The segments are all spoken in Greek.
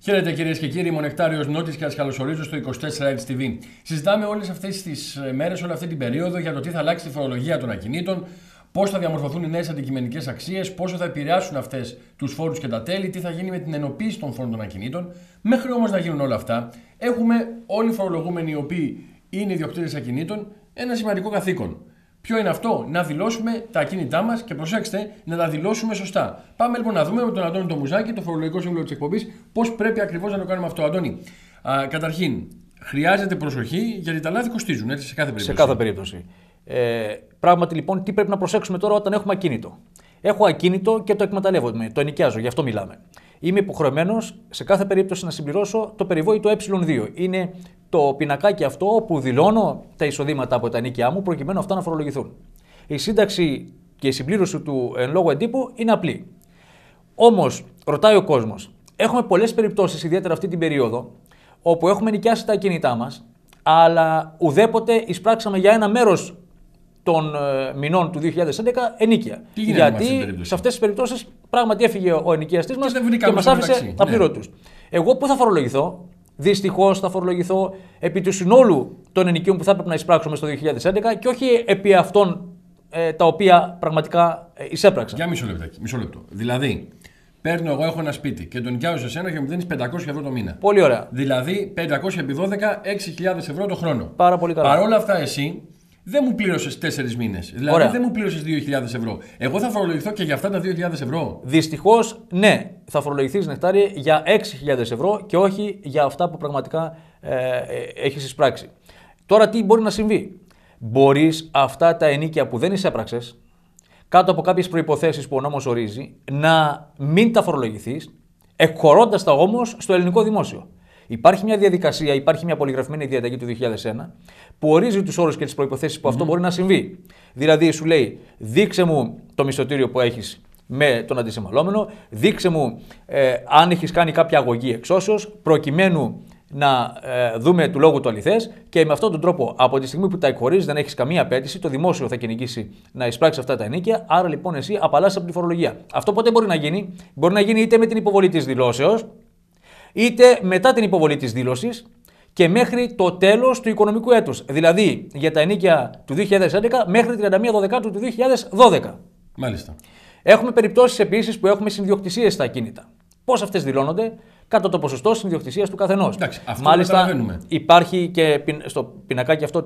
Χαίρετε κυρίες και κύριοι, είμαι ο Νεκτάριος Νότης και σας καλωσορίζω στο 24H TV. Συζητάμε όλες αυτές τις μέρες, όλη αυτή την περίοδο για το τι θα αλλάξει τη φορολογία των ακινήτων, πώς θα διαμορφωθούν οι νέες αντικειμενικές αξίες, πόσο θα επηρεάσουν αυτές τους φόρους και τα τέλη, τι θα γίνει με την ενοποίηση των φόρων των ακινήτων. Μέχρι όμως να γίνουν όλα αυτά, έχουμε όλοι οι φορολογούμενοι οι οποίοι είναι ιδιοκτήτες ακινήτων ένα σημαντικό καθήκον. Ποιο είναι αυτό? Να δηλώσουμε τα ακίνητά μας και προσέξτε, να τα δηλώσουμε σωστά. Πάμε λοιπόν να δούμε με τον Αντώνη το Μουζάκη, το φορολογικό σύμβουλο της εκπομπής, πώς πρέπει ακριβώς να το κάνουμε αυτό. Αντώνη, καταρχήν, χρειάζεται προσοχή γιατί τα λάθη κοστίζουν, έτσι, σε κάθε περίπτωση. Σε κάθε περίπτωση. Πράγματι λοιπόν, τι πρέπει να προσέξουμε τώρα όταν έχουμε ακίνητο? Έχω ακίνητο και το εκμεταλλεύομαι, το ενοικιάζω, γι' αυτό μιλάμε. Είμαι υποχρεωμένος σε κάθε περίπτωση να συμπληρώσω το περιβόητο Ε2. Είναι το πινακάκι αυτό που δηλώνω τα εισοδήματα από τα ενοίκια μου προκειμένου αυτά να φορολογηθούν. Η σύνταξη και η συμπλήρωση του εν λόγω εντύπου είναι απλή. Όμως, ρωτάει ο κόσμος, έχουμε πολλές περιπτώσεις, ιδιαίτερα αυτή την περίοδο, όπου έχουμε νοικιάσει τα ακίνητά μας, αλλά ουδέποτε εισπράξαμε για ένα μέρος των μηνών του 2011 ενίκεια. Γιατί σε αυτές τις περιπτώσεις πράγματι έφυγε ο ενοικιαστής μας και μας άφησε απλήρωτους. Εγώ πού θα φορολογηθώ? Δυστυχώς θα φορολογηθώ επί του συνόλου των ενοικίων που θα έπρεπε να εισπράξουμε στο 2011 και όχι επί αυτών τα οποία πραγματικά εισέπραξαν. Για μισό λεπτό. Δηλαδή, παίρνω εγώ, έχω ένα σπίτι και τον νοικιάζω σε σένα και μου δίνεις 500 ευρώ το μήνα. Πολύ ωραία. Δηλαδή, 500 επί 12, 6.000 ευρώ το χρόνο. Πάρα πολύ καλά. Παρ' όλα αυτά, εσύ δεν μου πλήρωσες 4 μήνες. Δηλαδή, ωραία, δεν μου πλήρωσες 2.000 ευρώ. Εγώ θα φορολογηθώ και για αυτά τα 2.000 ευρώ. Δυστυχώς, ναι, θα φορολογηθείς, Νεκτάρη, για 6.000 ευρώ και όχι για αυτά που πραγματικά έχεις εισπράξει. Τώρα, τι μπορεί να συμβεί? Μπορείς αυτά τα ενίκια που δεν εισέπραξες, κάτω από κάποιες προϋποθέσεις που ο νόμος ορίζει, να μην τα φορολογηθείς, εκχωρώντας τα όμως στο ελληνικό δημόσιο. Υπάρχει μια διαδικασία, υπάρχει μια πολυγραφημένη διαταγή του 2001 που ορίζει τους όρους και τις προϋποθέσεις που αυτό μπορεί να συμβεί. Δηλαδή, σου λέει, δείξε μου το μισθωτήριο που έχεις με τον αντισυμβαλόμενο, δείξε μου αν έχεις κάνει κάποια αγωγή εξώσεως, προκειμένου να δούμε του λόγου το αληθές και με αυτόν τον τρόπο, από τη στιγμή που τα εκχωρίζεις, δεν έχεις καμία απέτηση, το δημόσιο θα κυνηγήσει να εισπράξει αυτά τα ενίκια, άρα λοιπόν εσύ απαλλάσσεσαι από τη φορολογία. Αυτό πότε μπορεί να γίνει? Μπορεί να γίνει είτε με την υποβολή της δηλώσεως, είτε μετά την υποβολή της δήλωσης και μέχρι το τέλος του οικονομικού έτους. Δηλαδή για τα ενίκια του 2011 μέχρι 31 Δεκάτου του 2012. Μάλιστα. Έχουμε περιπτώσεις επίσης που έχουμε συνδιοκτησίες στα ακίνητα. Πώς αυτές δηλώνονται? Κάτω το ποσοστό συνδιοκτησίας του καθενός. Μάλιστα, υπάρχει και στο πινακάκι αυτό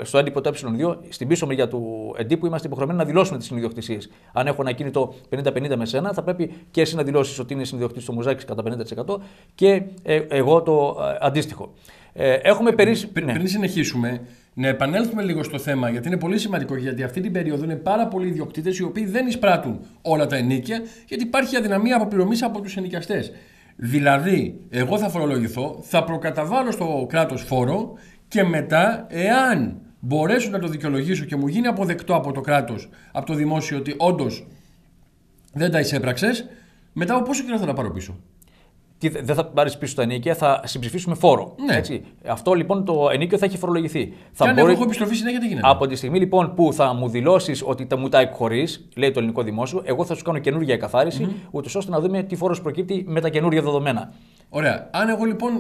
στο έντυπο το Ε2, στην πίσω μεριά του εντύπου, είμαστε υποχρεωμένοι να δηλώσουμε τις συνδιοκτησίες. Αν έχω ένα ακίνητο 50-50 με σένα, θα πρέπει και εσύ να δηλώσεις ότι είναι συνδιοκτήτης στο Μουζάκης κατά 50% και εγώ το αντίστοιχο. Πριν συνεχίσουμε, να επανέλθουμε λίγο στο θέμα, γιατί είναι πολύ σημαντικό. Γιατί αυτή την περίοδο είναι πάρα πολλοί ιδιοκτήτες οι οποίοι δεν εισπράττουν όλα τα ενίκια, γιατί υπάρχει αδυναμία αποπληρωμής από τους ενοικιαστές. Δηλαδή, εγώ θα φορολογηθώ, θα προκαταβάλω στο κράτος φόρο και μετά, εάν μπορέσω να το δικαιολογήσω και μου γίνει αποδεκτό από το κράτος, από το δημόσιο, ότι όντως δεν τα εισέπραξες, μετά από πόσο καιρό θα τα πάρω πίσω? Δεν θα πάρεις πίσω τα ενίκια, θα συμψηφίσουμε φόρο. Ναι. Έτσι. Αυτό λοιπόν το ενίκιο θα έχει φορολογηθεί. Και αν έχω επιστροφή συνέχεια, τι γίνεται? Από τη στιγμή λοιπόν που θα μου δηλώσεις ότι μου τα εκχωρείς, λέει το ελληνικό δημόσιο, εγώ θα σου κάνω καινούργια εκαθάριση, ούτως ώστε να δούμε τι φόρος προκύπτει με τα καινούργια δεδομένα. Ωραία. Αν εγώ λοιπόν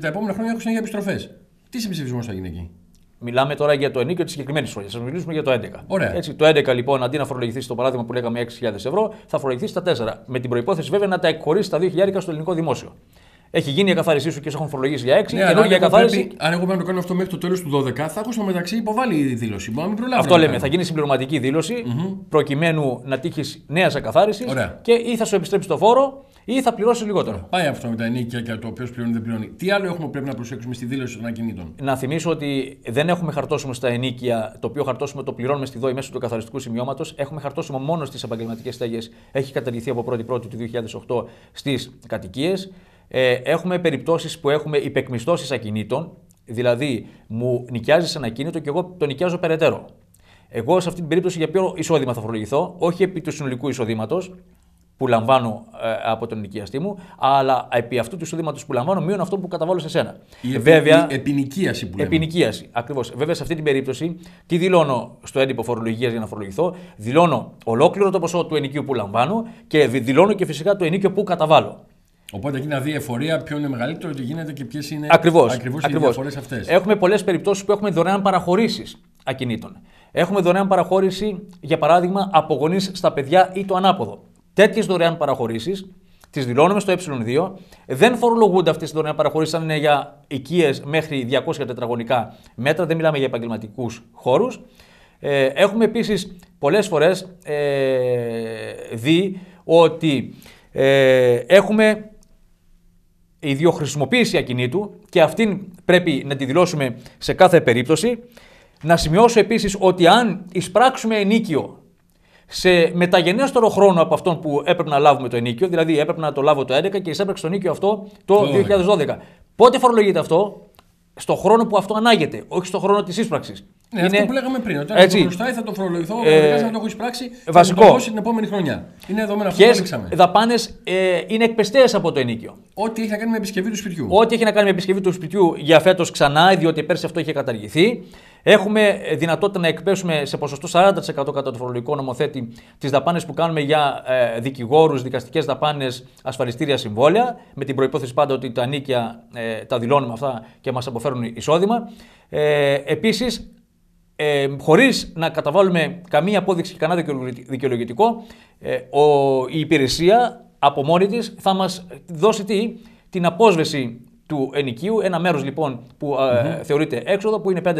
τα επόμενα χρόνια έχω συνέχεια επιστροφές, τι συμψηφισμός θα γίνει εκεί? Μιλάμε τώρα για το ενίκιο τη συγκεκριμένη χρονιά. Σας μιλήσουμε για το 11. Ωραία. Έτσι, το 11 λοιπόν, αντί να φορολογηθεί στο παράδειγμα που λέγαμε 6.000 ευρώ, θα φορολογηθεί στα 4. Με την προϋπόθεση βέβαια να τα εκχωρήσει τα 2.000 στο ελληνικό δημόσιο. Έχει γίνει η εκαθάρισή σου και σε έχουν φορολογήσει για 6. Ναι, καινούργια εκαθάριση. Αν εγώ πρέπει να το κάνω αυτό μέχρι το τέλος του 12, θα έχω στο μεταξύ υποβάλει η δήλωση. Μπορεί να μην προλάβει. Αυτό λέμε. Θα γίνει συμπληρωματική δήλωση προκειμένου να τύχει νέα εκαθάριση και ή θα σου επιστρέψει το φόρο ή θα πληρώσει λιγότερο. Πάει αυτό με τα ενίκια και το οποίο πληρώνει δεν πληρώνει. Τι άλλο πρέπει να προσέξουμε στη δήλωση των ακινήτων? Να θυμίσω ότι δεν έχουμε χαρτόσημο στα ενίκια, το οποίο χαρτόσημο το πληρώνουμε στη ΔΟΗ μέσω του καθαριστικού σημειώματος. Έχουμε χαρτόσημο μόνο στις επαγγελματικές στέγες. Έχει καταργηθεί από 1η του 2008 στις κατοικίες. Έχουμε περιπτώσεις που έχουμε υπεκμισθώσεις ακινήτων, δηλαδή μου νοικιάζεις ένα ακίνητο και εγώ το νοικιάζω περαιτέρω. Εγώ σε αυτή την περίπτωση για ποιο εισόδημα θα φορολογηθώ? Όχι επί του συνολικού εισοδήματος που λαμβάνω από τον νοικιαστή μου, αλλά επί αυτού του εισοδήματος που λαμβάνω μείον αυτό που καταβάλω σε σένα. Η επινοικίαση που λέμε. Επινοικίαση, ακριβώς. Βέβαια σε αυτή την περίπτωση, τι δηλώνω στο έντυπο φορολογίας για να φορολογηθώ? Δηλώνω ολόκληρο το ποσό του ενοικίου που λαμβάνω και δηλώνω και φυσικά το ενίκιο που καταβάλω. Οπότε εκεί να δει εφορία, ποιο είναι μεγαλύτερο, τι γίνεται και ποιες είναι Ακριβώς οι διαφορές αυτές. Έχουμε πολλές περιπτώσεις που έχουμε δωρεάν παραχωρήσεις ακινήτων. Έχουμε δωρεάν παραχώρηση, για παράδειγμα, από γονείς στα παιδιά ή το ανάποδο. Τέτοιες δωρεάν παραχωρήσεις τις δηλώνουμε στο ε2. Δεν φορολογούνται αυτές τις δωρεάν παραχωρήσεις αν είναι για οικίες μέχρι 200 τετραγωνικά μέτρα. Δεν μιλάμε για επαγγελματικούς χώρους. Έχουμε επίσης πολλές φορές δει ότι έχουμε ιδιοχρησιμοποίηση ακινήτου και αυτήν πρέπει να τη δηλώσουμε σε κάθε περίπτωση. Να σημειώσω επίσης ότι αν εισπράξουμε ενοίκιο σε μεταγενέστερο χρόνο από αυτόν που έπρεπε να λάβουμε το ενοίκιο, δηλαδή έπρεπε να το λάβω το 2011 και εισέπραξε το ενοίκιο αυτό το 2012. Πότε φορολογείται αυτό? Στο χρόνο που αυτό ανάγεται, όχι στο χρόνο της ίσπραξης. Ναι, είναι αυτό που λέγαμε πριν. Όταν θα το χρωστάει, θα το φορολογηθώ, να το έχω εισπράξει βασικό. Θα το δώσει την επόμενη χρονιά. Είναι εδώ μένα αυτό που δείξαμε. Δαπάνες είναι εκπαιστές από το ενοίκιο. Ό,τι έχει να κάνει με επισκευή του σπιτιού. Ό,τι έχει να κάνει με επισκευή του σπιτιού για φέτος ξανά, διότι πέρσι αυτό είχε καταργηθεί. Έχουμε δυνατότητα να εκπέσουμε σε ποσοστό 40% κατά το φορολογικό νομοθέτη τις δαπάνες που κάνουμε για δικηγόρους, δικαστικές δαπάνες, ασφαλιστήρια, συμβόλαια, με την προϋπόθεση πάντα ότι τα ενοίκια τα δηλώνουμε αυτά και μας αποφέρουν εισόδημα. Επίσης, χωρίς να καταβάλουμε καμία απόδειξη και κανένα δικαιολογητικό, η υπηρεσία από μόνη της θα μας δώσει την απόσβεση του ενοικίου, ένα μέρος λοιπόν που θεωρείται έξοδο, που είναι 5%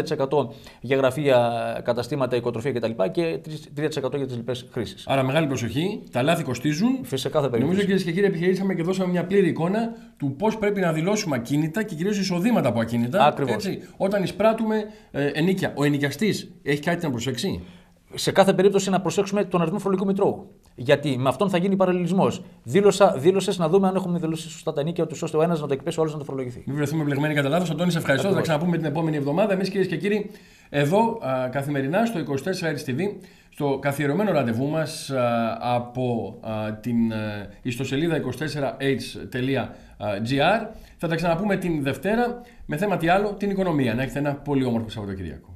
για γραφεία, καταστήματα, οικοτροφία κτλ. Και 3% για τις λοιπές χρήσεις. Άρα μεγάλη προσοχή, τα λάθη κοστίζουν. Σε κάθε περίπτωση. Νομίζω, κυρίες και κύριοι, επιχειρήσαμε και δώσαμε μια πλήρη εικόνα του πώς πρέπει να δηλώσουμε ακίνητα και κυρίως εισοδήματα από ακίνητα. Ακριβώς. Έτσι, όταν εισπράττουμε ενοίκια. Ο ενοικιαστής έχει κάτι να προσέξει? Σε κάθε περίπτωση να προσέξουμε τον αριθμό φορολογικού μητρώου. Γιατί με αυτόν θα γίνει παραλληλισμός. Δήλωσες να δούμε αν έχουμε δηλώσει σωστά τα ενοίκια, ώστε ο ένας να το εκπέσει, ο άλλος να το φορολογηθεί. Μην βρεθούμε μπλεγμένοι κατά λάθος. Αντώνη, σε ευχαριστώ. Θα τα ξαναπούμε την επόμενη εβδομάδα. Εμείς, κυρίες και κύριοι, εδώ καθημερινά στο 24 TV, στο καθιερωμένο ραντεβού μας από την ιστοσελίδα 24h.gr. Θα τα ξαναπούμε την Δευτέρα με θέμα τι άλλο, την οικονομία. Να έχετε ένα πολύ όμορφο Σαββατοκύριακο.